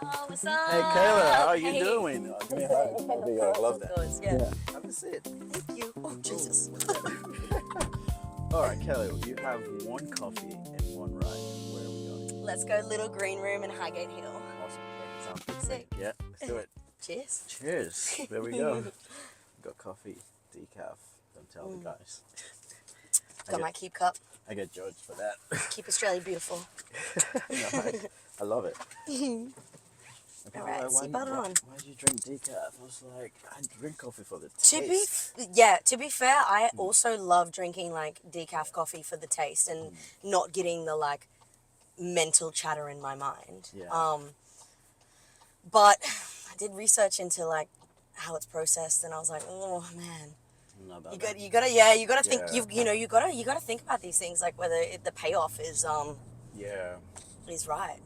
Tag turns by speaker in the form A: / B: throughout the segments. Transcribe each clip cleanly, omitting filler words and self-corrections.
A: Oh, what's up?
B: Hey Kayla, how are you
A: Hey.
B: doing? Give me a hug. I love that.
A: Of course, yeah.
B: Have a sit.
A: Thank you. Oh, Jesus.
B: All right, Kayla, you have one coffee and one ride. Where are we going?
A: Let's go Little Green Room in Highgate Hill.
B: Awesome. Sounds good.
A: Sick.
B: Yeah, let's do it.
A: Cheers.
B: Cheers. There we go. Got coffee, decaf. Don't tell the guys.
A: Got my Keep Cup.
B: I get judged for that.
A: Keep Australia beautiful.
B: No, I love it.
A: All right, seatbelt on.
B: Why do you drink decaf? I was like, I drink coffee for the
A: To
B: taste.
A: be fair, I also love drinking like decaf coffee for the taste and not getting the like mental chatter in my mind.
B: Yeah.
A: But I did research into like how it's processed, and I was like, oh man,
B: Not that
A: you
B: bad.
A: gotta think.
B: Yeah.
A: You gotta think about these things, like whether the payoff is
B: Yeah.
A: right.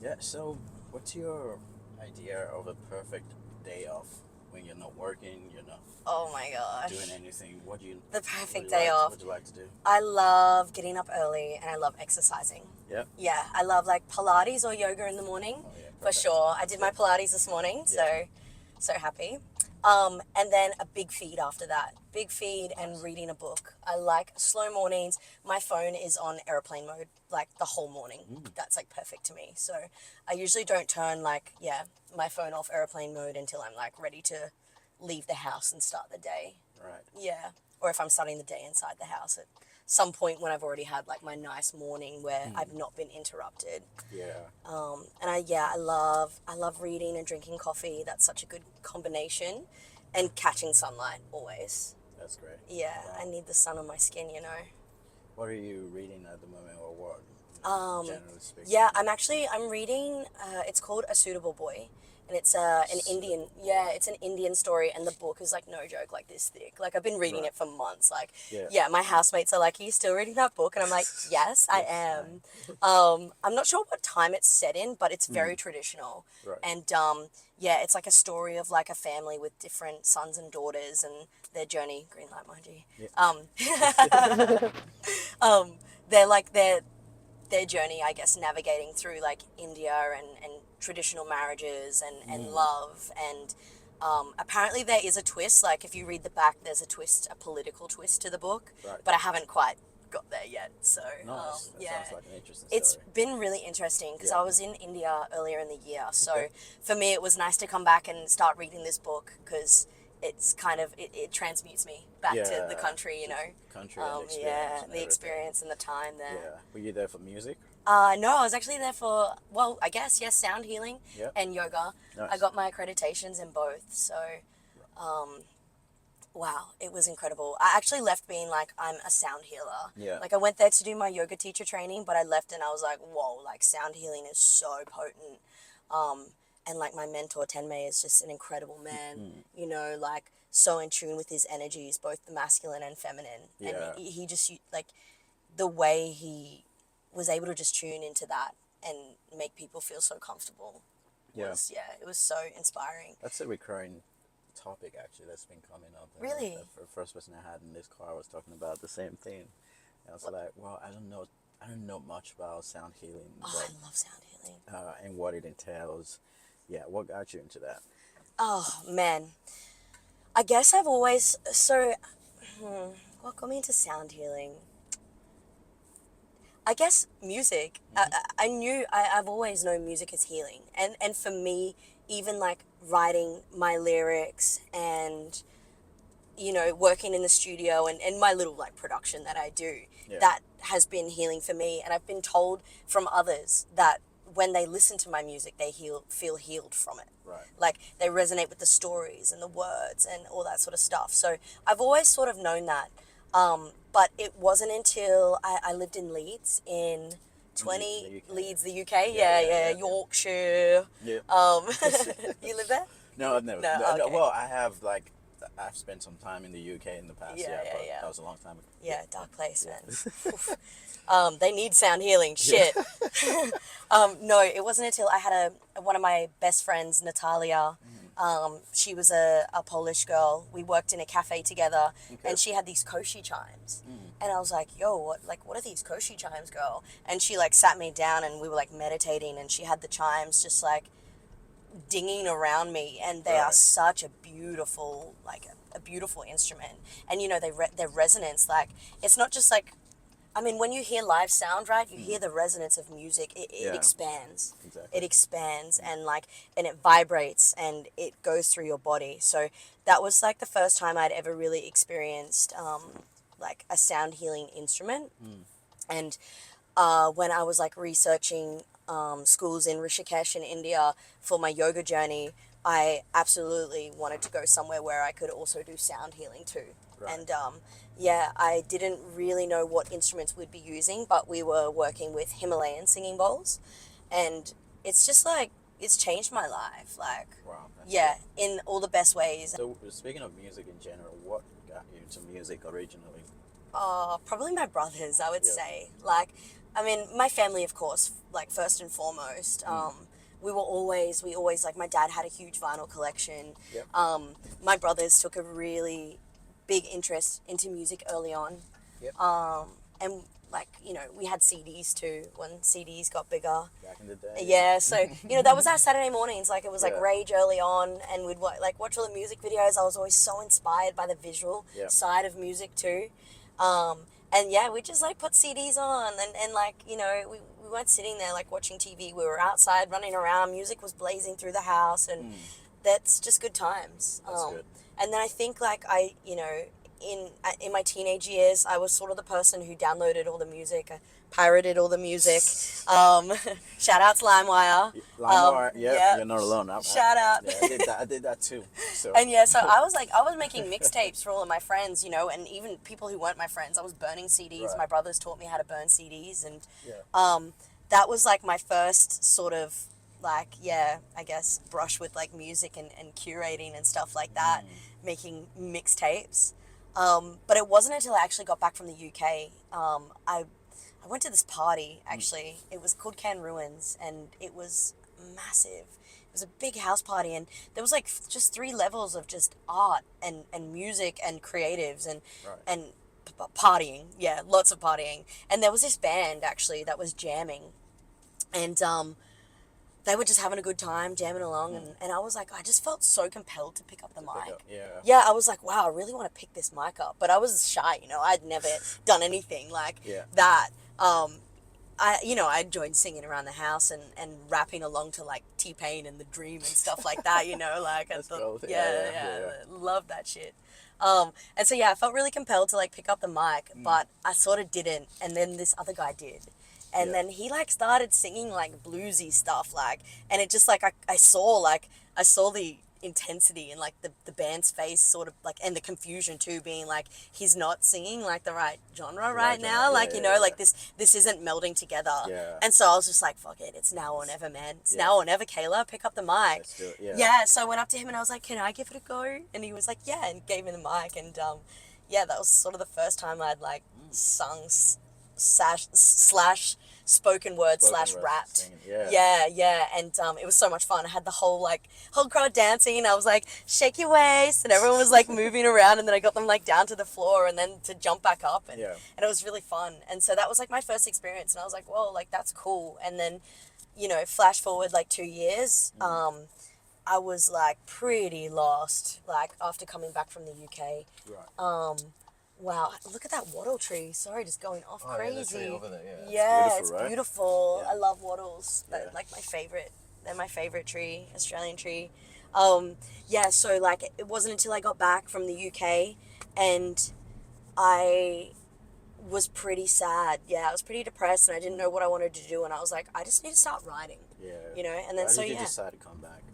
B: Yeah, so what's your idea of a perfect day off when you're not working, you're not
A: Oh my gosh,
B: doing anything? What do you
A: the perfect
B: what do you
A: day
B: like,
A: off.
B: What do you like to do?
A: I love getting up early and I love exercising.
B: Yeah.
A: Yeah, I love like Pilates or yoga in the morning.
B: Oh, yeah,
A: For
B: perfect.
A: sure. I did my Pilates this morning,
B: Yeah.
A: so happy. And then a big feed after that. Big feed and reading a book. I like slow mornings. My phone is on airplane mode like the whole morning. That's like perfect to me. So I usually don't turn my phone off airplane mode until I'm like ready to leave the house and start the day.
B: Right.
A: Yeah. Or if I'm starting the day inside the house at some point when I've already had like my nice morning where I've not been interrupted.
B: Yeah.
A: And I love reading and drinking coffee. That's such a good combination. And catching sunlight always.
B: That's great.
A: Yeah,
B: Wow.
A: I need the sun on my skin, you know.
B: What are you reading at the moment, or what? Generally speaking.
A: Yeah, I'm reading, it's called A Suitable Boy. And it's an Indian story, and the book is like no joke, like this thick. Like I've been reading
B: Right.
A: it for months. Like,
B: Yeah.
A: my housemates are like, "Are you still reading that book?" And I'm like, "Yes, I am." I'm not sure what time it's set in, but it's very traditional.
B: Right.
A: And it's like a story of like a family with different sons and daughters and their journey. Green light, mind you.
B: Yeah.
A: They're like their journey, I guess, navigating through like India and traditional marriages and love. And apparently there is a twist. Like if you read the back, there's a political twist to the book.
B: Right.
A: But I haven't quite got there yet. So
B: Nice. That sounds like an interesting
A: it's
B: story.
A: been really interesting because
B: Yeah.
A: I was in India earlier in the year. So
B: Okay.
A: for me, it was nice to come back and start reading this book because it's kind of, it transmutes me back to the country, you know.
B: Country and experience. and
A: The
B: everything.
A: experience and the time there.
B: Yeah. Were you there for music?
A: No, I was actually there for, well, I guess, yes, sound healing
B: Yeah.
A: and yoga.
B: Nice.
A: I got my accreditations in both. So, wow, it was incredible. I actually left being like, I'm a sound healer.
B: Yeah.
A: Like I went there to do my yoga teacher training, but I left and I was like, whoa, like sound healing is so potent. And like my mentor, Tenmei, is just an incredible man, you know, like so in tune with his energies, both the masculine and feminine.
B: Yeah.
A: And he just, like, the way he was able to just tune into that and make people feel so comfortable was, it was so inspiring.
B: That's a recurring topic actually that's been coming up.
A: Really?
B: The first person I had in this car was talking about the same thing. And I was like, well, I don't know much about sound healing,
A: Oh, I love sound healing.
B: and what it entails. Yeah, what got you into that?
A: Oh, man. I guess I've always, what got me into sound healing? I guess music. I've always known music is healing. And for me, even like writing my lyrics and, you know, working in the studio and my little like production that I do, that has been healing for me. And I've been told from others that when they listen to my music, they feel healed from it.
B: Right.
A: Like they resonate with the stories and the words and all that sort of stuff. So I've always sort of known that. But it wasn't until I lived in Leeds in
B: The UK.
A: Leeds, the UK.
B: Yeah.
A: Yorkshire.
B: Yeah.
A: You live there?
B: No, I've never.
A: No,
B: No,
A: okay.
B: well, I've spent some time in the UK in the past.
A: Yeah,
B: but
A: yeah.
B: that was a long time ago.
A: Yeah, dark place, man. Oof. They need sound healing. Shit. No, it wasn't until I had one of my best friends, Natalia. She was a Polish girl. We worked in a cafe together, and she had these koshi chimes. And I was like, yo, what are these koshi chimes, girl? And she like sat me down and we were like meditating, and she had the chimes just like dinging around me, and they are such a beautiful, like a beautiful instrument. And you know, their resonance, like it's not just like, I mean, when you hear live sound, right, you hear the resonance of music. It expands.
B: Exactly.
A: It expands, and like, and it vibrates, and it goes through your body. So that was like the first time I'd ever really experienced like a sound healing instrument. And when I was like researching schools in Rishikesh in India for my yoga journey, I absolutely wanted to go somewhere where I could also do sound healing too.
B: Right.
A: And yeah, I didn't really know what instruments we'd be using, but we were working with Himalayan singing bowls, and it's just like, it's changed my life. Like,
B: Wow. That's
A: yeah,
B: good.
A: in all the best ways.
B: So speaking of music in general, what got you into music originally?
A: Probably my brothers, I would
B: Yeah.
A: say. Like, I mean, my family, of course, like first and foremost. We always, like, my dad had a huge vinyl collection.
B: Yep.
A: My brothers took a really big interest into music early on.
B: Yep.
A: And like, you know, we had CDs too when CDs got bigger.
B: Back in the day.
A: Yeah, so, you know, that was our Saturday mornings. Like, it was like
B: Yeah.
A: Rage early on, and we'd watch all the music videos. I was always so inspired by the visual side of music too. And yeah, we just like put CDs on, and like, you know, we weren't sitting there like watching TV. We were outside running around. Music was blazing through the house, and that's just good times.
B: That's good.
A: And then I think like you know, in my teenage years, I was sort of the person who downloaded all the music, pirated all the music. Shout out to LimeWire.
B: LimeWire,
A: yeah.
B: you're not alone.
A: Shout out.
B: Yeah, I did that too. So.
A: And yeah, so I was making mixtapes for all of my friends, you know, and even people who weren't my friends. I was burning CDs.
B: Right.
A: My brothers taught me how to burn CDs, and
B: Yeah.
A: that was like my first sort of like, yeah, I guess brush with like music and curating and stuff like that, making mixtapes. But it wasn't until I actually got back from the UK. I went to this party, actually. It was called Can Ruins, and it was massive. It was a big house party, and there was like just 3 levels of just art and music and creatives and partying. Yeah, lots of partying. And there was this band, actually, that was jamming. And they were just having a good time, jamming along, and I was like, I just felt so compelled to pick up the mic. Yeah, I was like, wow, I really want to pick this mic up. But I was shy, you know, I'd never done anything like that. I enjoyed singing around the house and rapping along to like T-Pain and The Dream and stuff like that, you know, like I thought, love that shit. And so yeah, I felt really compelled to like pick up the mic, but I sort of didn't, and then this other guy did. And then he like started singing like bluesy stuff, like, and it just like I saw the intensity and like the band's face, sort of like, and the confusion too, being like, he's not singing like the right genre right now, like, you know, like this isn't melding together. And so I was just like, fuck it, it's now or never, man. It's now or never, Kayla, pick up the mic.
B: Let's do it.
A: So I went up to him and I was like, can I give it a go? And he was like, yeah, and gave me the mic. And yeah, that was sort of the first time I'd like sung slash spoken word slash rapped. Yeah, and it was so much fun. I had the whole crowd dancing, and I was like, shake your waist, and everyone was like moving around, and then I got them like down to the floor and then to jump back up, and it was really fun. And so that was like my first experience, and I was like, whoa, like that's cool. And then, you know, flash forward like 2 years, I was like pretty lost, like after coming back from the UK. Wow, look at that wattle tree. Sorry, just going off crazy.
B: Yeah, the tree over there,
A: it's
B: beautiful, right?
A: Beautiful.
B: Yeah.
A: I love wattles. They're like my favorite. They're my favorite tree, Australian tree. So like it wasn't until I got back from the UK and I was pretty sad. Yeah, I was pretty depressed and I didn't know what I wanted to do, and I was like, I just need to start writing. Yeah. You know, and then
B: Why did you decide to come back?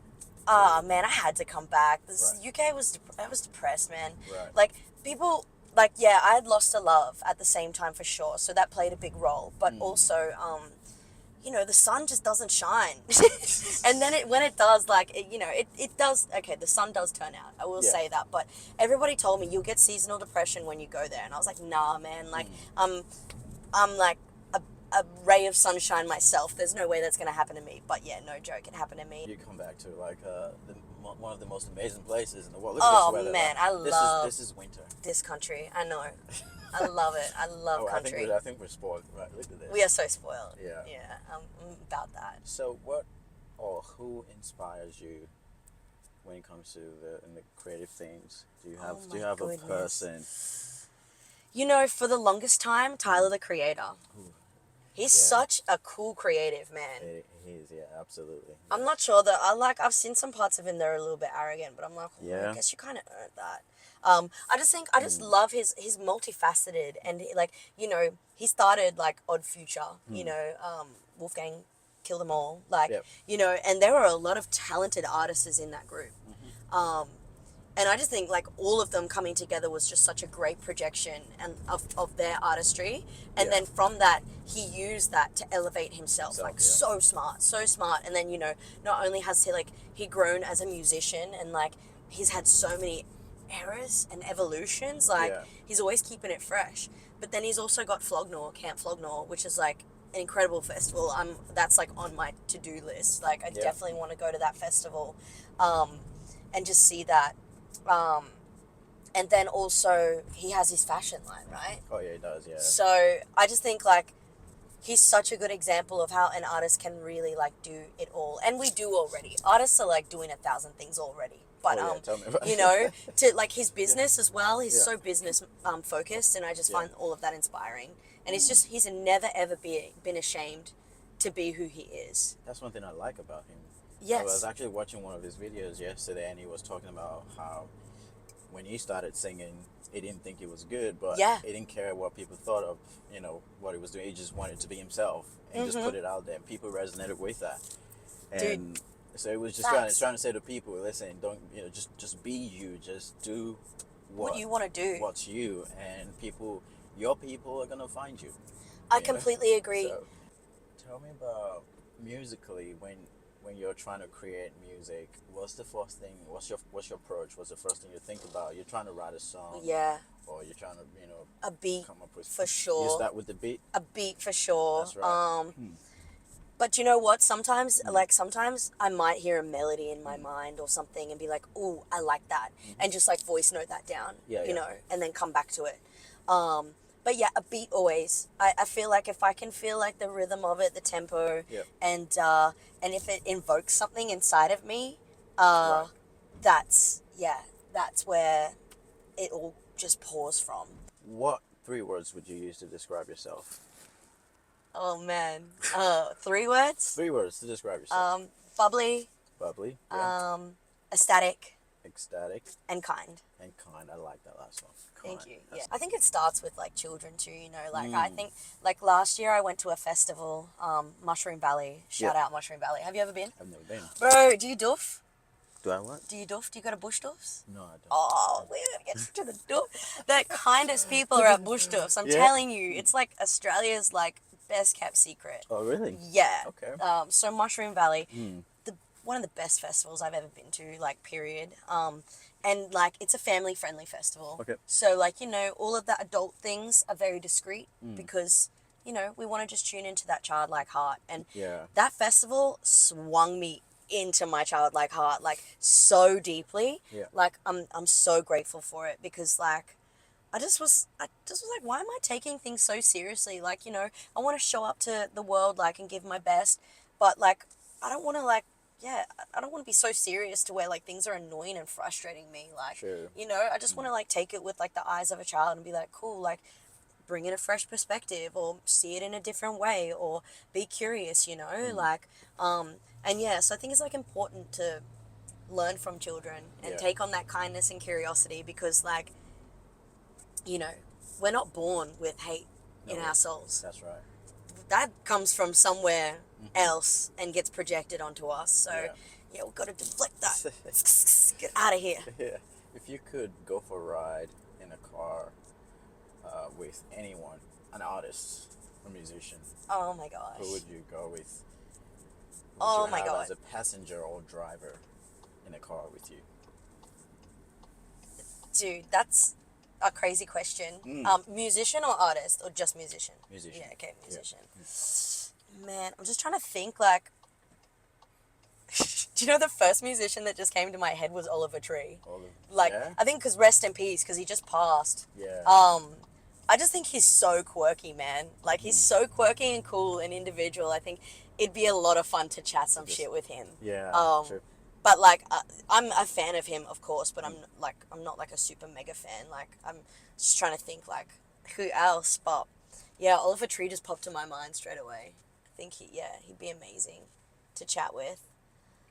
A: Man, I had to come back. This UK I was depressed, man.
B: Right.
A: Like people. Like, yeah, I had lost a love at the same time for sure, so that played a big role. But also, you know, the sun just doesn't shine. And then when it does, like, it does, okay, the sun does turn out, I will say that. But everybody told me you'll get seasonal depression when you go there. And I was like, nah, man, like, I'm like a ray of sunshine myself. There's no way that's going to happen to me. But yeah, no joke, it happened to me.
B: You come back to, like, one of the most amazing places in the world. Look at this weather.
A: Man, I love
B: this is winter.
A: This country. I know. I love it. I love country.
B: I think we're spoiled. Right, look at this.
A: We are so spoiled.
B: Yeah.
A: Yeah, I'm about that.
B: So what or who inspires you when it comes to the creative things? Do you have
A: Oh
B: do you
A: my
B: have a
A: goodness.
B: person?
A: You know, for the longest time, Tyler the Creator.
B: Who,
A: He's
B: yeah,
A: such a cool creative man.
B: he is. Yeah, absolutely.
A: I'm
B: Yeah.
A: not sure that I've seen some parts of him that are a little bit arrogant, but I'm like, oh, I
B: Yeah.
A: guess you kind of earned that. I just
B: Mm.
A: love his multifaceted, and like, he started like Odd Future,
B: Mm.
A: Wolfgang Kill Them All, like,
B: Yep.
A: and there were a lot of talented artists in that group.
B: Mm-hmm.
A: Um, and I just think like all of them coming together was just such a great projection and of their artistry. And
B: Yeah.
A: then from that, he used that to elevate himself,
B: Himself.
A: like
B: Yeah.
A: so smart, so smart. And then not only has he grown as a musician, and like he's had so many eras and evolutions, like
B: Yeah.
A: he's always keeping it fresh. But then he's also got Flognor, Camp Flognor, which is like an incredible festival. That's like on my to-do list. Like I
B: Yeah.
A: definitely want to go to that festival, and just see that. Um, and then also he has his fashion line, right?
B: Oh yeah, he does. Yeah.
A: So I just think like he's such a good example of how an artist can really like do it all, and we do already. Artists are like doing 1,000 things already, but
B: Oh yeah. Tell me about it.
A: to like his business as well. He's
B: Yeah.
A: so business focused, and I just
B: Yeah.
A: find all of that inspiring. And
B: Mm.
A: he's never ever been ashamed to be who he is.
B: That's one thing I like about him. I was
A: Yes.
B: actually watching one of his videos yesterday, and he was talking about how when he started singing, he didn't think it was good, but
A: Yeah.
B: he didn't care what people thought of, what he was doing. He just wanted to be himself and just
A: Mm-hmm.
B: put it out there, and people resonated with that.
A: Dude,
B: And so it was just
A: facts.
B: trying to say to people, listen, don't just be you, just do
A: What you want to do.
B: what's you, and your people are gonna find you.
A: I
B: you know?
A: completely agree.
B: So, tell me about musically when you're trying to create music. What's the first thing? What's your approach? What's the first thing you think about? You're trying to write a song,
A: Yeah,
B: or you're trying to
A: a beat
B: come up with
A: for
B: You
A: sure.
B: start with the beat.
A: A beat for sure.
B: That's right.
A: But you know what? Sometimes I might hear a melody in my mind or something and be like, "Ooh, I like that," and just like voice note that down,
B: Yeah, yeah.
A: and then come back to it. But yeah, a beat always. I feel like if I can feel like the rhythm of it, the tempo,
B: Yeah.
A: and if it invokes something inside of me,
B: Right.
A: that's where it all just pours from.
B: What 3 words would you use to describe yourself?
A: Oh man, 3 words.
B: 3 words to describe yourself.
A: Bubbly,
B: Bubbly. Yeah.
A: ecstatic,
B: Ecstatic
A: and kind.
B: and kind. I like that last one.
A: Thank
B: Kind.
A: you. Yeah,
B: That's-
A: I think it starts with like children too. Like I think like last year I went to a festival, Mushroom Valley. Shout out Mushroom Valley. Have you ever been?
B: I've never been.
A: Bro, do you doof?
B: Do I what?
A: Do you doof? Do you go to bush doofs?
B: No, I don't.
A: Oh, we're gonna get to the doof. The kindest people are at bush doofs. I'm
B: Yeah.
A: telling you, it's like Australia's like best kept secret.
B: Oh really?
A: Yeah.
B: Okay.
A: So Mushroom Valley,
B: Mm.
A: one of the best festivals I've ever been to, like period. And like it's a family friendly festival.
B: Okay.
A: So like all of the adult things are very discreet because we want to just tune into that childlike heart, and
B: Yeah.
A: that festival swung me into my childlike heart like so deeply.
B: Yeah.
A: Like I'm so grateful for it because like I just was like, why am I taking things so seriously? Like, I want to show up to the world like and give my best, but like I don't want to like I don't want to be so serious to where like things are annoying and frustrating me. Like,
B: Sure.
A: I just want to like take it with like the eyes of a child and be like, cool, like bring in a fresh perspective or see it in a different way or be curious, like, and yeah, so I think it's like important to learn from children and
B: Yeah.
A: take on that kindness and curiosity because like, we're not born with hate in
B: No.
A: our souls.
B: That's right.
A: That comes from somewhere else and gets projected onto us. So
B: Yeah.
A: we've got to deflect that. Get out of here.
B: Yeah. If you could go for a ride in a car with anyone, an artist, a musician,
A: Oh my gosh.
B: who would you go with? Who would
A: Oh
B: you
A: my
B: have
A: God.
B: as a passenger or driver in a car with you?
A: Dude, that's a crazy question. Musician or artist or just musician?
B: Musician.
A: Yeah, okay, musician. Man, I'm just trying to think like do you know the first musician that just came to my head was Oliver Tree? Like
B: yeah?
A: I think because rest in peace because he just passed.
B: Yeah.
A: I just think he's so quirky, man. Like he's so quirky and cool and individual. I think it'd be a lot of fun to chat some
B: Just-
A: shit with him.
B: Yeah, true.
A: But like, I'm a fan of him, of course, but I'm not like a super mega fan. Like, I'm just trying to think like who else. But yeah, Oliver Tree just popped to my mind straight away. I think he'd be amazing to chat with.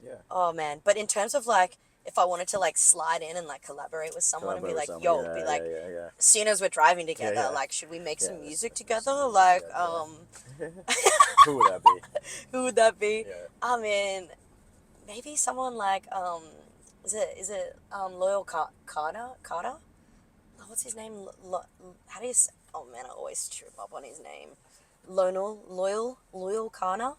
B: Yeah.
A: Oh man, but in terms of like, if I wanted to like slide in and like collaborate with someone and be like,
B: Collaborate with
A: yo,
B: someone.
A: be
B: Yeah,
A: like,
B: yeah, yeah.
A: as soon as we're driving together,
B: Yeah.
A: like, should we make some
B: Yeah,
A: music
B: let's make
A: together?
B: some music
A: Like,
B: together, Who would that be?
A: who would that be?
B: Yeah.
A: I mean, maybe someone like is it Loyal Carter? Oh, what's his name? How do you say? Oh man, I always trip up on his name. Loyal Carter.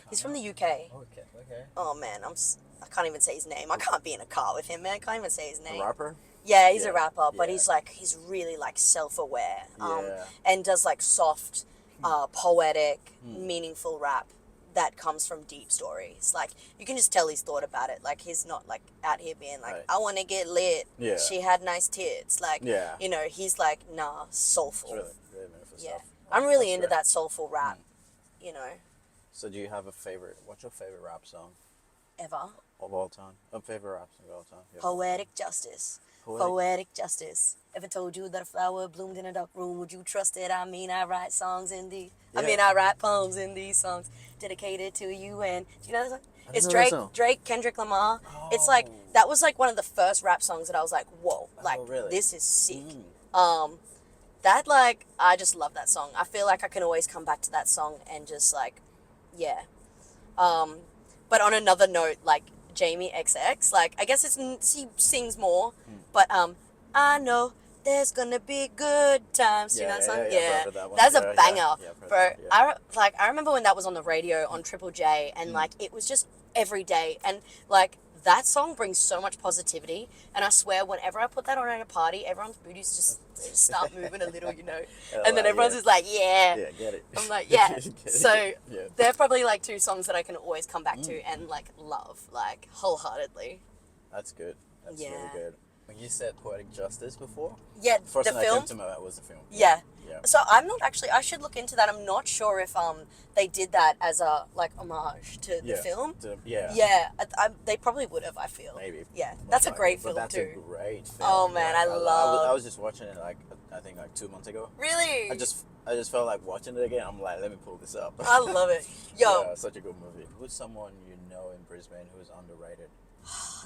A: He's from the UK.
B: Okay.
A: Oh man, I can't even say his name. I can't be in a car with him, man. I can't even say his name.
B: A rapper?
A: Yeah, he's
B: Yeah,
A: a rapper, but
B: yeah.
A: he's really like self-aware.
B: Yeah.
A: And does like soft, poetic, meaningful rap that comes from deep stories. Like, you can just tell he's thought about it. Like, he's not like out here being like,
B: Right.
A: I want to get lit.
B: Yeah.
A: She had nice tits. Like,
B: Yeah.
A: you know, he's like, nah, soulful.
B: It's really meaningful
A: Yeah.
B: stuff.
A: I'm really
B: That's
A: into
B: great.
A: that soulful rap, you know,
B: So do you have a favorite? What's your favorite rap song
A: ever.
B: of all time? A favorite rap song of all time? Yeah.
A: Poetic Justice.
B: Poetic-
A: Poetic Justice. If I told you that a flower bloomed in a dark room, would you trust it? I mean, I write songs in the...
B: Yeah.
A: I write poems in these songs dedicated to you. And do you know that song?
B: didn't
A: It's
B: know that song.
A: Drake, Kendrick Lamar. It's like,
B: Oh.
A: that was like one of the first rap songs that I was like, whoa, like,
B: really?
A: this is sick.
B: Mm.
A: That, like, I just love that song. I feel like I can always come back to that song and just, like, yeah. But on another note, like, Jamie XX, like, I guess he sings more, but, I know there's gonna be good times. Do you know that song?
B: Yeah, I've heard that one.
A: That's
B: Yeah,
A: a
B: yeah.
A: banger,
B: Yeah, I've heard
A: bro.
B: that, yeah.
A: I remember when that was on the radio on Triple J, and, like, it was just every day, and, like, that song brings so much positivity, and I swear, whenever I put that on at a party, everyone's booties just start moving a little, you know, and then everyone's just like, yeah.
B: Yeah, get it.
A: I'm like, yeah.
B: Get it.
A: So
B: Yeah.
A: they're probably like two songs that I can always come back to and like love, like wholeheartedly.
B: That's good. That's
A: Yeah.
B: really good. When you said Poetic Justice before,
A: Yeah,
B: first
A: the
B: thing that
A: film.
B: came to my mind was the film.
A: Yeah.
B: Yeah.
A: So I'm not actually. I should look into that. I'm not sure if they did that as a like homage to the
B: Yeah.
A: film.
B: Yeah.
A: Yeah, they probably would have. I feel.
B: Maybe.
A: Yeah,
B: Most
A: that's a
B: likely.
A: great
B: But
A: film
B: that's
A: too.
B: a great film.
A: Oh, man, I love-
B: I was just watching it like I think like 2 months ago.
A: Really?
B: I just felt like watching it again. I'm like, let me pull this up.
A: I love it. Yo,
B: Yeah, such a good movie. Who's someone you know in Brisbane who's underrated?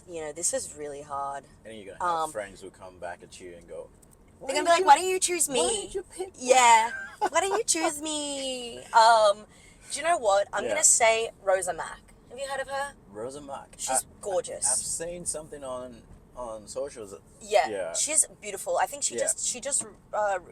A: you know, this is really hard.
B: And then you're gonna have friends who come back at you and go,
A: They're gonna be like, "Why do you choose me?"
B: Why did you pick?
A: Yeah. Why do you choose me? Do you know what? I'm
B: Yeah.
A: gonna say Rosa Mack. Have you heard of her?
B: Rosa Mack.
A: She's gorgeous.
B: I've seen something on socials.
A: Yeah,
B: Yeah.
A: she's beautiful. I think she
B: Yeah.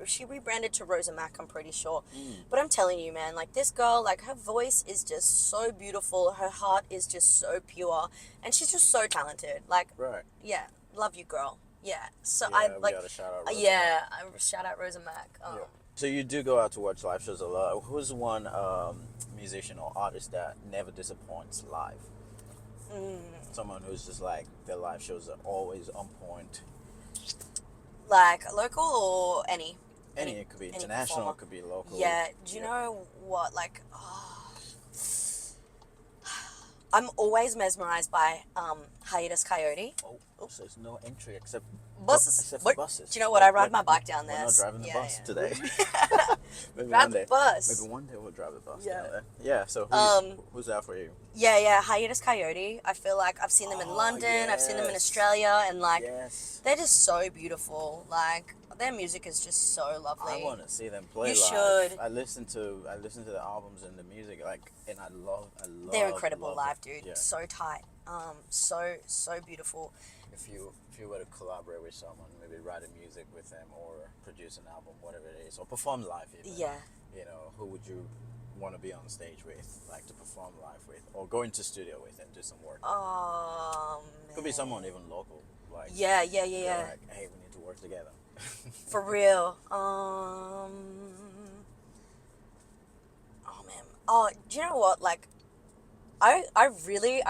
A: she rebranded to Rosa Mack, I'm pretty sure. But I'm telling you, man, like this girl, like her voice is just so beautiful. Her heart is just so pure, and she's just so talented. Like,
B: Right.
A: yeah, love you, girl. Yeah. So
B: Yeah,
A: I
B: we
A: like,
B: gotta shout out Rosa
A: yeah, I shout out Rosa Mack.
B: Yeah. So you do go out to watch live shows a lot. Who's one musician or artist that never disappoints live? Someone who's just like their live shows are always on point.
A: Like local or any?
B: Any it could be
A: any
B: international,
A: performer.
B: it could be local.
A: Yeah. Do you know what? Like, I'm always mesmerized by Hiatus Coyote.
B: Oh, so there's no entry except
A: Buses.
B: Except for
A: What?
B: buses.
A: Do you know what? I ride my bike down there.
B: We're not driving the
A: Yeah,
B: bus
A: yeah.
B: today. Maybe
A: Ride
B: one
A: the
B: day.
A: bus.
B: Maybe one day we'll drive the bus
A: Yeah.
B: down there. Yeah. So who's that for you?
A: Yeah, Hiatus Coyote. I feel like I've seen them in
B: Oh,
A: London. I've seen them in
B: yes.
A: Australia, and like
B: Yes.
A: they're just so beautiful. Like their music is just so lovely.
B: I want to see them play
A: You
B: live.
A: should.
B: I listen to the albums and the music, like, and I love.
A: They're incredible
B: love
A: live,
B: it.
A: dude.
B: Yeah.
A: So tight. So beautiful.
B: If you were to collaborate with someone, maybe write a music with them or produce an album, whatever it is, or perform live even.
A: Yeah.
B: You know, who would you want to be on stage with, like to perform live with, or go into studio with and do some work? Could be someone even local, like.
A: Yeah.
B: they're Like, hey, we need to work together.
A: For real. Oh man. Oh, do you know what? Like, I really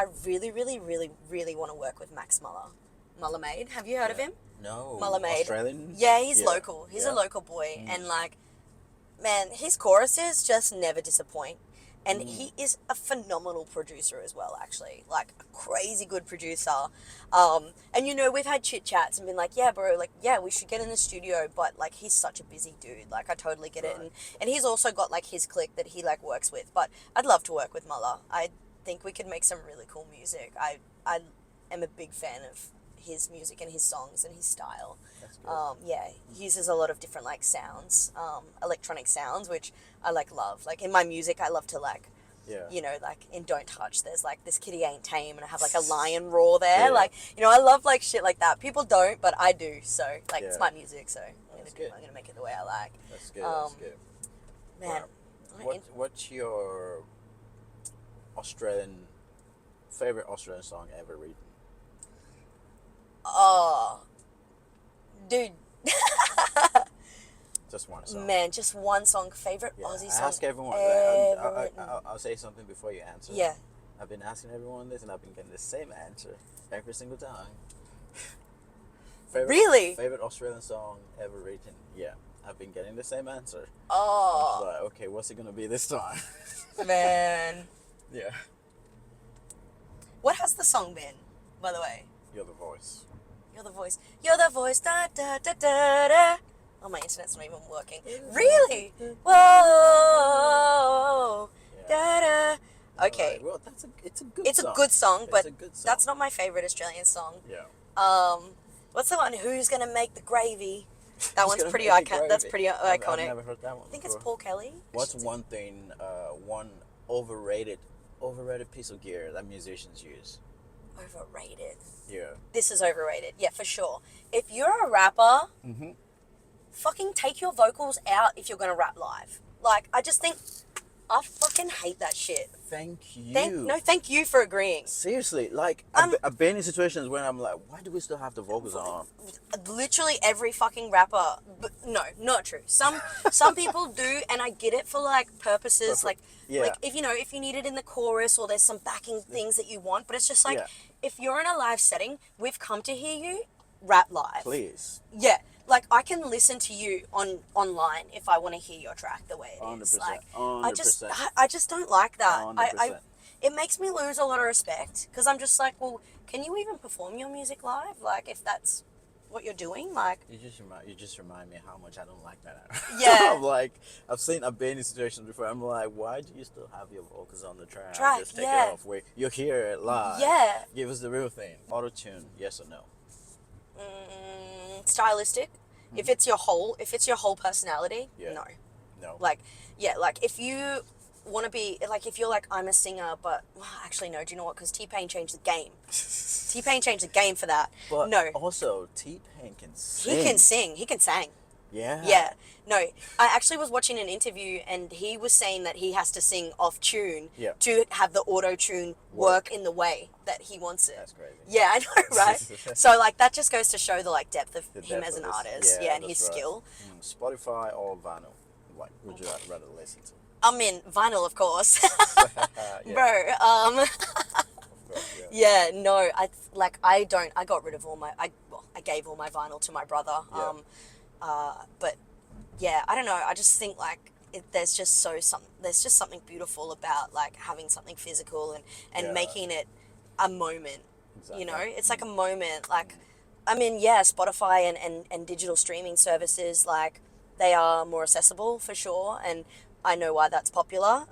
A: want to work with Max Mullermaid. Have you heard of him?
B: No.
A: Mullermaid.
B: Australian.
A: Yeah, he's local. He's
B: Yeah.
A: a local boy, and like, man, his choruses just never disappoint. And he is a phenomenal producer as well, actually. Like, a crazy good producer. And, you know, we've had chit-chats and been like, yeah, bro, like, yeah, we should get in the studio. But, like, he's such a busy dude. Like, I totally get it.
B: Right.
A: And he's also got, like, his clique that he, like, works with. But I'd love to work with Mullah. I think we could make some really cool music. I am a big fan of his music and his songs and his style.
B: That's good.
A: Yeah, he uses a lot of different like sounds, electronic sounds, which I like love. Like in my music, I love to like,
B: Yeah.
A: you know, like in Don't Touch, there's like this kitty ain't tame, and I have like a lion roar there.
B: Yeah.
A: Like, you know, I love like shit like that. People don't, but I do. So like, it's
B: Yeah.
A: my music, so
B: That's good.
A: I'm gonna make it the way I like.
B: That's good. That's good.
A: Man,
B: What's your Australian favorite Australian song ever written?
A: oh, dude,
B: Just one song.
A: man, just one song. Favorite
B: Yeah.
A: Aussie
B: I
A: song
B: ask everyone.
A: ever written.
B: I'll say something before you answer.
A: Yeah.
B: I've been asking everyone this, and I've been getting the same answer every single time.
A: Really?
B: Favorite Australian song ever written? Yeah, I've been getting the same answer.
A: Oh,
B: Like, okay, what's it gonna be this time?
A: man.
B: Yeah.
A: What has the song been, by the way?
B: You're the voice.
A: You're the voice. You're the voice. Da da da da da. Oh, my internet's not even working. Really? Whoa. Da da. Okay.
B: Alright, well, it's a good
A: It's
B: song.
A: a good song,
B: It's
A: but
B: a good song.
A: that's not my favorite Australian song.
B: Yeah.
A: What's the one? Who's gonna make the gravy? That
B: Who's
A: one's
B: gonna
A: pretty
B: make the
A: iconic. That's
B: gravy?
A: pretty
B: I've
A: iconic.
B: never heard that one
A: I think it's
B: before.
A: Paul Kelly.
B: What's one thing, one overrated piece of gear that musicians use?
A: Overrated.
B: Yeah.
A: This is overrated. Yeah, for sure. If you're a rapper, fucking take your vocals out if you're gonna rap live. Like, I just think I fucking hate that shit.
B: Thank you.
A: Thank you for agreeing.
B: Seriously, like I've been in situations where I'm like, why do we still have the vocals on?
A: Literally every fucking rapper, but no, not true. Some people do, and I get it for like purposes, like
B: Yeah.
A: like if you need it in the chorus or there's some backing things that you want, but it's just like
B: Yeah.
A: if you're in a live setting, we've come to hear you rap live.
B: Please.
A: Yeah, like I can listen to you online if I want to hear your track the way it is.
B: 100%,
A: Like
B: 100%.
A: I just don't like that.
B: 100%.
A: It makes me lose a lot of respect because I'm just like, well, can you even perform your music live? Like if that's what you're doing, like
B: You just remind me how much I don't like that.
A: Yeah.
B: I'm like, I've been in situations before. I'm like, why do you still have your vocals on the track? Just take
A: yeah.
B: it off. Wait, you're here live.
A: Yeah.
B: Give us the real thing. Auto tune, yes or no?
A: stylistic. If it's your whole personality,
B: Yeah.
A: no.
B: No.
A: Like, yeah, like if you want to be like, if you're like, I'm a singer, but well, actually no. Do you know what? Because T-Pain changed the game. T-Pain changed the game for that.
B: But
A: no,
B: also T-Pain can sing.
A: he can sing. He can sing.
B: Yeah.
A: Yeah. No, I actually was watching an interview and he was saying that he has to sing off tune
B: Yeah.
A: to have the auto tune work in the way that he wants it.
B: That's crazy.
A: Yeah, I know, right? So like that just goes to show the like depth of
B: The
A: him
B: depth
A: as an
B: of his-
A: artist,
B: yeah,
A: and his
B: that's right.
A: skill.
B: Spotify or vinyl? Like, would you rather listen to?
A: I'm in vinyl, of course,
B: Yeah.
A: bro.
B: Of course, yeah.
A: Yeah, no, I got rid of all my, I gave all my vinyl to my brother.
B: Yeah.
A: But yeah, I don't know. I just think like there's just something beautiful about like having something physical and
B: Yeah.
A: making it a moment.
B: Exactly.
A: You know, it's like a moment. Like, I mean, yeah, Spotify and digital streaming services, like they are more accessible for sure, and I know why that's popular.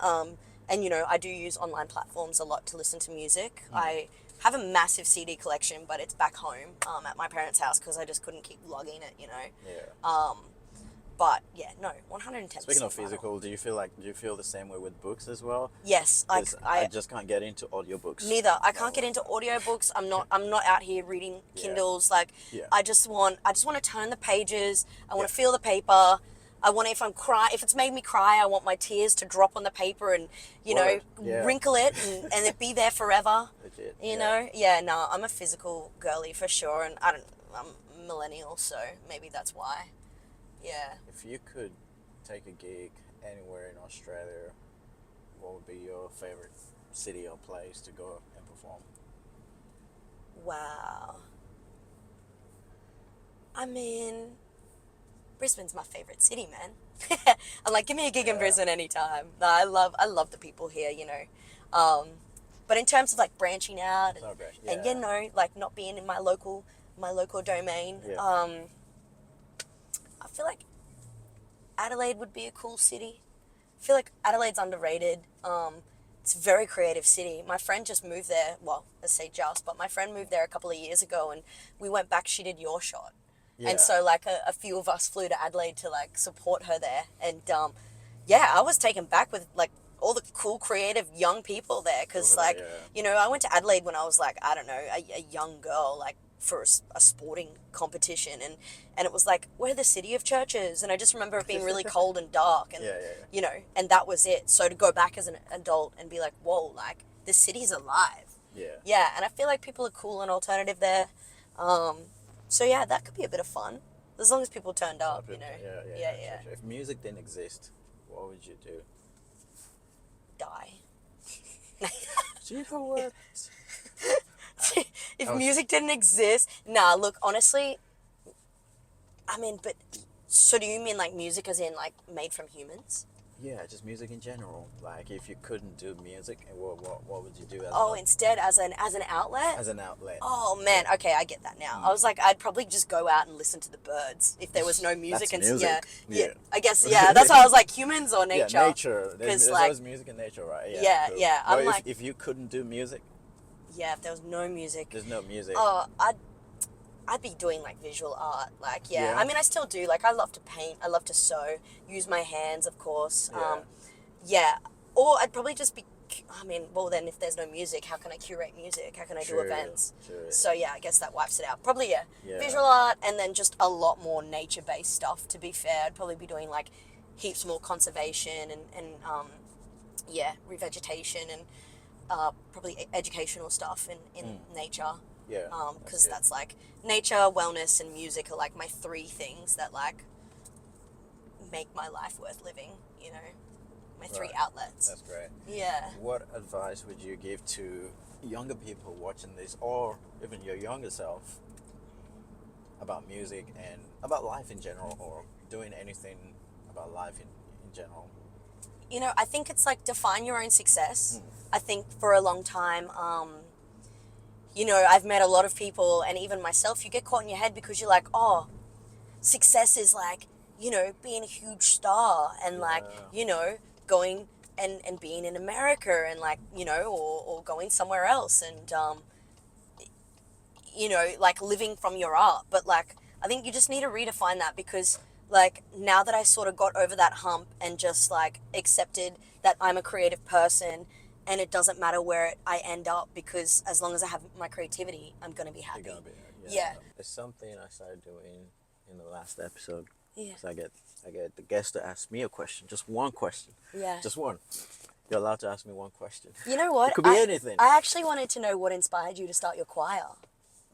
A: And you know, I do use online platforms a lot to listen to music. I have a massive CD collection, but it's back home at my parents' house because I just couldn't keep logging it. You know.
B: Yeah.
A: But yeah, no, 110%.
B: Speaking of
A: vinyl.
B: physical, do you feel the same way with books as well?
A: Yes,
B: 'Cause I
A: I
B: just can't get into audiobooks.
A: neither. I can't get into audiobooks. I'm not out here reading Kindles. Like
B: Yeah.
A: I just want to turn the pages. I want to
B: Yeah.
A: feel the paper. I want if if it's made me cry, I want my tears to drop on the paper and
B: Word. Yeah.
A: wrinkle it and it be there forever.
B: Legit.
A: You
B: yeah.
A: know? Yeah, no, I'm a physical girly for sure, and I'm millennial, so maybe that's why. Yeah.
B: If you could take a gig anywhere in Australia, what would be your favorite city or place to go and perform?
A: Wow. I mean, Brisbane's my favorite city, man. I'm like, give me a gig in
B: Yeah.
A: Brisbane anytime. No, I love the people here, you know. But in terms of like branching out
B: Celebration.
A: and
B: Yeah.
A: you know, like not being in my local domain,
B: Yeah.
A: I feel like Adelaide would be a cool city. I feel like Adelaide's underrated. It's a very creative city. My friend just moved there. Well, I say just, but my friend moved there a couple of years ago, and we went back. She did your shot, and
B: Yeah.
A: so like a few of us flew to Adelaide to like support her there. And yeah, I was taken back with like all the cool, creative young people there, because
B: Over there.
A: like
B: Yeah.
A: you know I went to Adelaide when I was like I don't know a young girl like for a sporting competition, and it was like we're the city of churches, and I just remember it being really cold and dark, and
B: Yeah. Yeah.
A: you know, and that was it. So to go back as an adult and be like, whoa, like this city's alive.
B: Yeah.
A: Yeah, and I feel like people are cool and alternative there. Um, so yeah, that could be a bit of fun as long as people turned up, you know.
B: Yeah. Yeah.
A: Yeah,
B: Yeah.
A: yeah.
B: Sure, sure. If music didn't exist, what would you do?
A: Die.
B: Do you know what?
A: If
B: I was-
A: music didn't exist, nah. Look, honestly, I mean, but so do you mean like music as in like made from humans?
B: Yeah, just music in general. Like, if you couldn't do music, what would you do
A: Oh, instead as an outlet.
B: as an outlet?
A: Oh man,
B: Yeah.
A: okay, I get that now. I was like, I'd probably just go out and listen to the birds if there was no music.
B: That's
A: And
B: music.
A: yeah,
B: Yeah.
A: I guess that's why I was like, humans or nature.
B: Yeah, nature. There's
A: like-
B: always music in nature, right?
A: Yeah,
B: cool.
A: yeah,
B: But
A: I'm like-
B: if you couldn't do music,
A: Yeah, if there was no music,
B: there's no music.
A: oh, I'd be doing like visual art. Like,
B: Yeah.
A: I mean, I still do. Like, I love to paint. I love to sew. Use my hands, of course.
B: Yeah.
A: Yeah. Or I'd probably just be. I mean, well, then if there's no music, how can I curate music? How can I do
B: True,
A: events?
B: true.
A: So yeah, I guess that wipes it out. Probably
B: Yeah.
A: visual art, and then just a lot more nature-based stuff. To be fair, I'd probably be doing like heaps more conservation and revegetation and probably educational stuff in nature.
B: Yeah.
A: Because
B: good.
A: that's like nature, wellness, and music are like my three things that like make my life worth living. You know, my three
B: Right.
A: outlets.
B: That's great.
A: Yeah.
B: What advice would you give to younger people watching this, or even your younger self, about music and about life in general, or doing anything about life in general?
A: You know, I think it's like define your own success. I think for a long time, you know, I've met a lot of people, and even myself, you get caught in your head because you're like, oh, success is like, you know, being a huge star and like,
B: Yeah.
A: you know, going and being in America and like, you know, or going somewhere else and, you know, like living from your art. But like, I think you just need to redefine that because like now that I sort of got over that hump and just like accepted that I'm a creative person and it doesn't matter where I end up because as long as I have my creativity, I'm going to be happy.
B: You're gonna be
A: Yeah.
B: It's something I started doing in the last episode.
A: Yeah.
B: So I get the guest to ask me a question, just one question,
A: Yeah.
B: just one. You're allowed to ask me one question.
A: You know what?
B: It could be anything.
A: I actually wanted to know what inspired you to start your choir.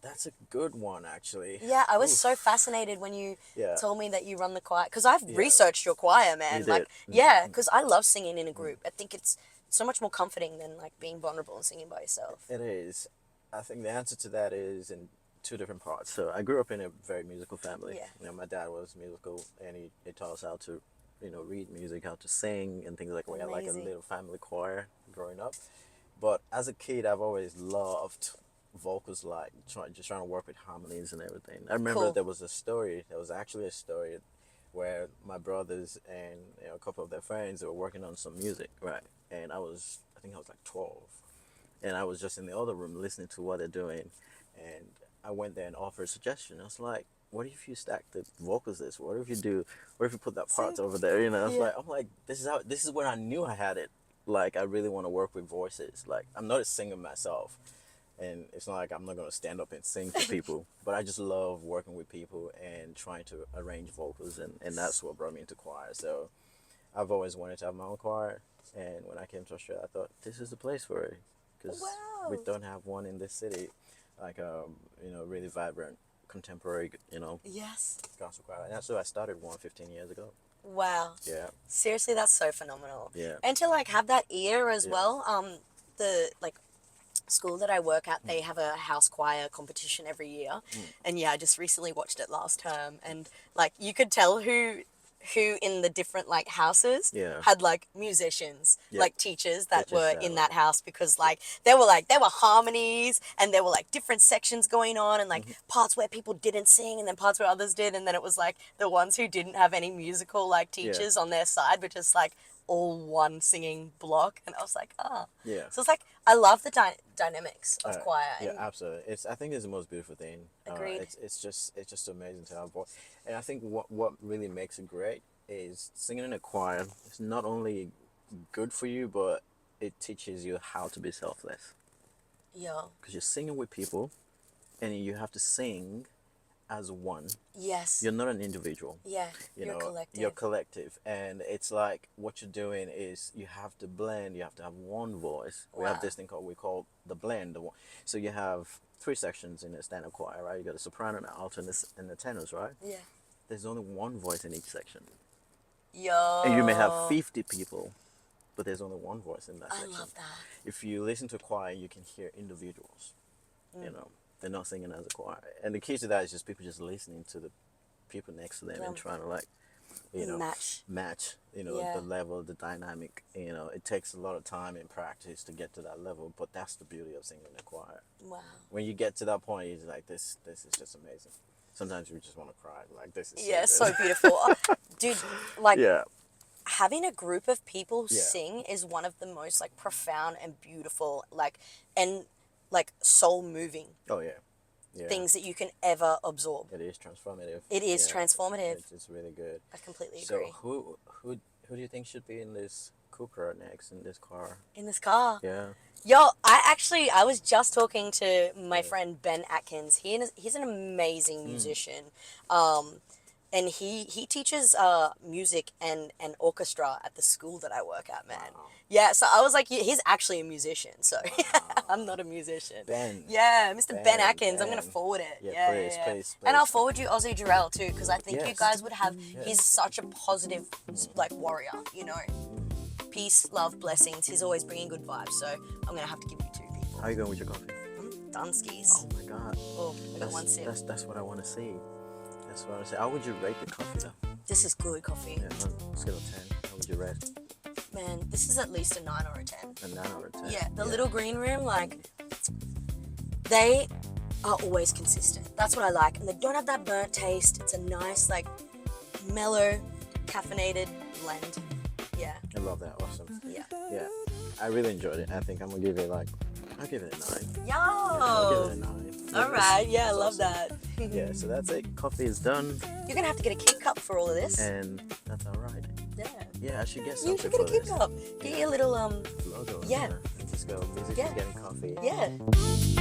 B: That's a good one, actually.
A: Yeah, I was
B: Oof.
A: so fascinated when you
B: Yeah.
A: told me that you run the choir because I've
B: Yeah.
A: researched your choir, man.
B: You
A: Like,
B: did.
A: yeah, because I love singing in a group. I think it's so much more comforting than like being vulnerable and singing by yourself.
B: It is. I think the answer to that is in two different parts. So I grew up in a very musical family.
A: Yeah.
B: You know, my dad was musical, and he taught us how to, read music, how to sing, and things like that. We had like a
A: Amazing.
B: little family choir growing up. But as a kid, I've always loved vocals, like just trying to work with harmonies and everything. I remember
A: Cool.
B: there was actually a story where my brothers and a couple of their friends were working on some music, right? And I think I was like 12, and I was just in the other room listening to what they're doing, and I went there and offered a suggestion. I was like, "What if you stack the vocals this? What if you put that part over there?" You know, I'm like, this is where I knew I had it. Like, I really want to work with voices. Like, I'm not a singer myself, and it's not like I'm not gonna stand up and sing for people, but I just love working with people and trying to arrange vocals, and that's what brought me into choir. So I've always wanted to have my own choir, and when I came to Australia, I thought this is the place for it, because we
A: Wow.
B: don't have one in this city, like really vibrant contemporary
A: Yes.
B: gospel choir. And that's why I started one 15 years ago.
A: Wow.
B: Yeah,
A: Seriously, that's so phenomenal.
B: yeah,
A: And to like have that ear as
B: Yeah.
A: well. The like school that I work at, they have a house choir competition every year. And yeah, I just recently watched it last term and like you could tell who who in the different like houses
B: Yeah.
A: had like musicians,
B: Yeah.
A: like teachers that
B: Teachers
A: were
B: that
A: in
B: were-
A: that house, because like there were harmonies, and there were like different sections going on, and like parts where people didn't sing and then parts where others did, and then it was like the ones who didn't have any musical like teachers on their side, but just like all one singing block. And I was like,
B: Yeah.
A: so it's like I love the dynamics of choir.
B: Yeah,
A: And
B: absolutely. I think it's the most beautiful thing.
A: Agreed.
B: It's just amazing to have voice, and I think what really makes it great is singing in a choir. It's not only good for you, but it teaches you how to be selfless,
A: yeah,
B: because you're singing with people, and you have to sing as one.
A: yes,
B: You're not an individual.
A: yeah,
B: You
A: you're
B: know,
A: collective.
B: you're collective, and it's like what you're doing is you have to blend. You have to have one voice. We have
A: Wow.
B: this thing we call the blend. So you have 3 sections in a standard choir, right? You got a soprano, an alto, and the tenors, right?
A: Yeah.
B: There's only one voice in each section,
A: Yo.
B: and you may have 50 people, but there's only one voice in that
A: I
B: section.
A: love that.
B: If you listen to a choir, you can hear individuals. You know, they're not singing as a choir, and the key to that is just people just listening to the people next to them and trying to like, you know, match, you know,
A: Yeah.
B: the level, the dynamic. You know, it takes a lot of time and practice to get to that level, but that's the beauty of singing in a choir.
A: Wow.
B: When you get to that point, you're like, this is just amazing. Sometimes we just want to cry. Like, this is
A: Yeah,
B: so
A: so
B: good.
A: beautiful. Dude, like
B: Yeah,
A: having a group of people
B: Yeah.
A: sing is one of the most like profound and beautiful and soul moving
B: oh yeah, yeah.
A: things that you can ever absorb.
B: It is transformative.
A: It is
B: Yeah,
A: transformative.
B: It's really good.
A: I completely
B: So
A: agree.
B: who do you think should be in this CUPRA next, in this car?
A: In this car.
B: Yeah.
A: Yo, I was just talking to my friend Ben Atkins. He's an amazing musician. And he teaches music and orchestra at the school that I work at, man.
B: Wow.
A: Yeah, so I was like, he's actually a musician, so I'm not a musician.
B: Ben.
A: Yeah, Mr. Ben Atkins. I'm
B: Ben.
A: going to forward it.
B: Yeah, please.
A: And I'll forward you Ozzy Jarrell too, because I think you
B: Yes.
A: guys would have,
B: Yes.
A: he's such a positive, like, warrior, you know. Peace, love, blessings. He's always bringing good vibes, so I'm going to have to give you 2 people.
B: How are you going with your coffee?
A: Dunskies.
B: Oh my god.
A: Oh, I got 1 sip.
B: That's what I want to see. That's what I want to say. How would you rate the coffee though?
A: This is good coffee.
B: Yeah, on a scale of 10, how would you rate?
A: Man, this is at least a 9 or a 10.
B: A 9 out of 10.
A: Yeah, the little green room, like, they are always consistent. That's what I like. And they don't have that burnt taste. It's a nice, like, mellow, caffeinated blend. Yeah.
B: I love that. Awesome.
A: Yeah.
B: Yeah. I really enjoyed it. I think I'm gonna give it I'll give it a 9.
A: Yo!
B: I'll give it a 9.
A: All right. Yeah, I
B: That's
A: love
B: awesome.
A: that.
B: Yeah, so that's it. Coffee is done,
A: You're going to have to get a Kit Cup for all of this.
B: and that's alright.
A: Yeah.
B: Yeah, I should get
A: You
B: something
A: should get a
B: for
A: Kit
B: this.
A: Cup. Get your little,
B: Logo.
A: Yeah.
B: Let's go. Music
A: Yeah.
B: is getting coffee.
A: yeah.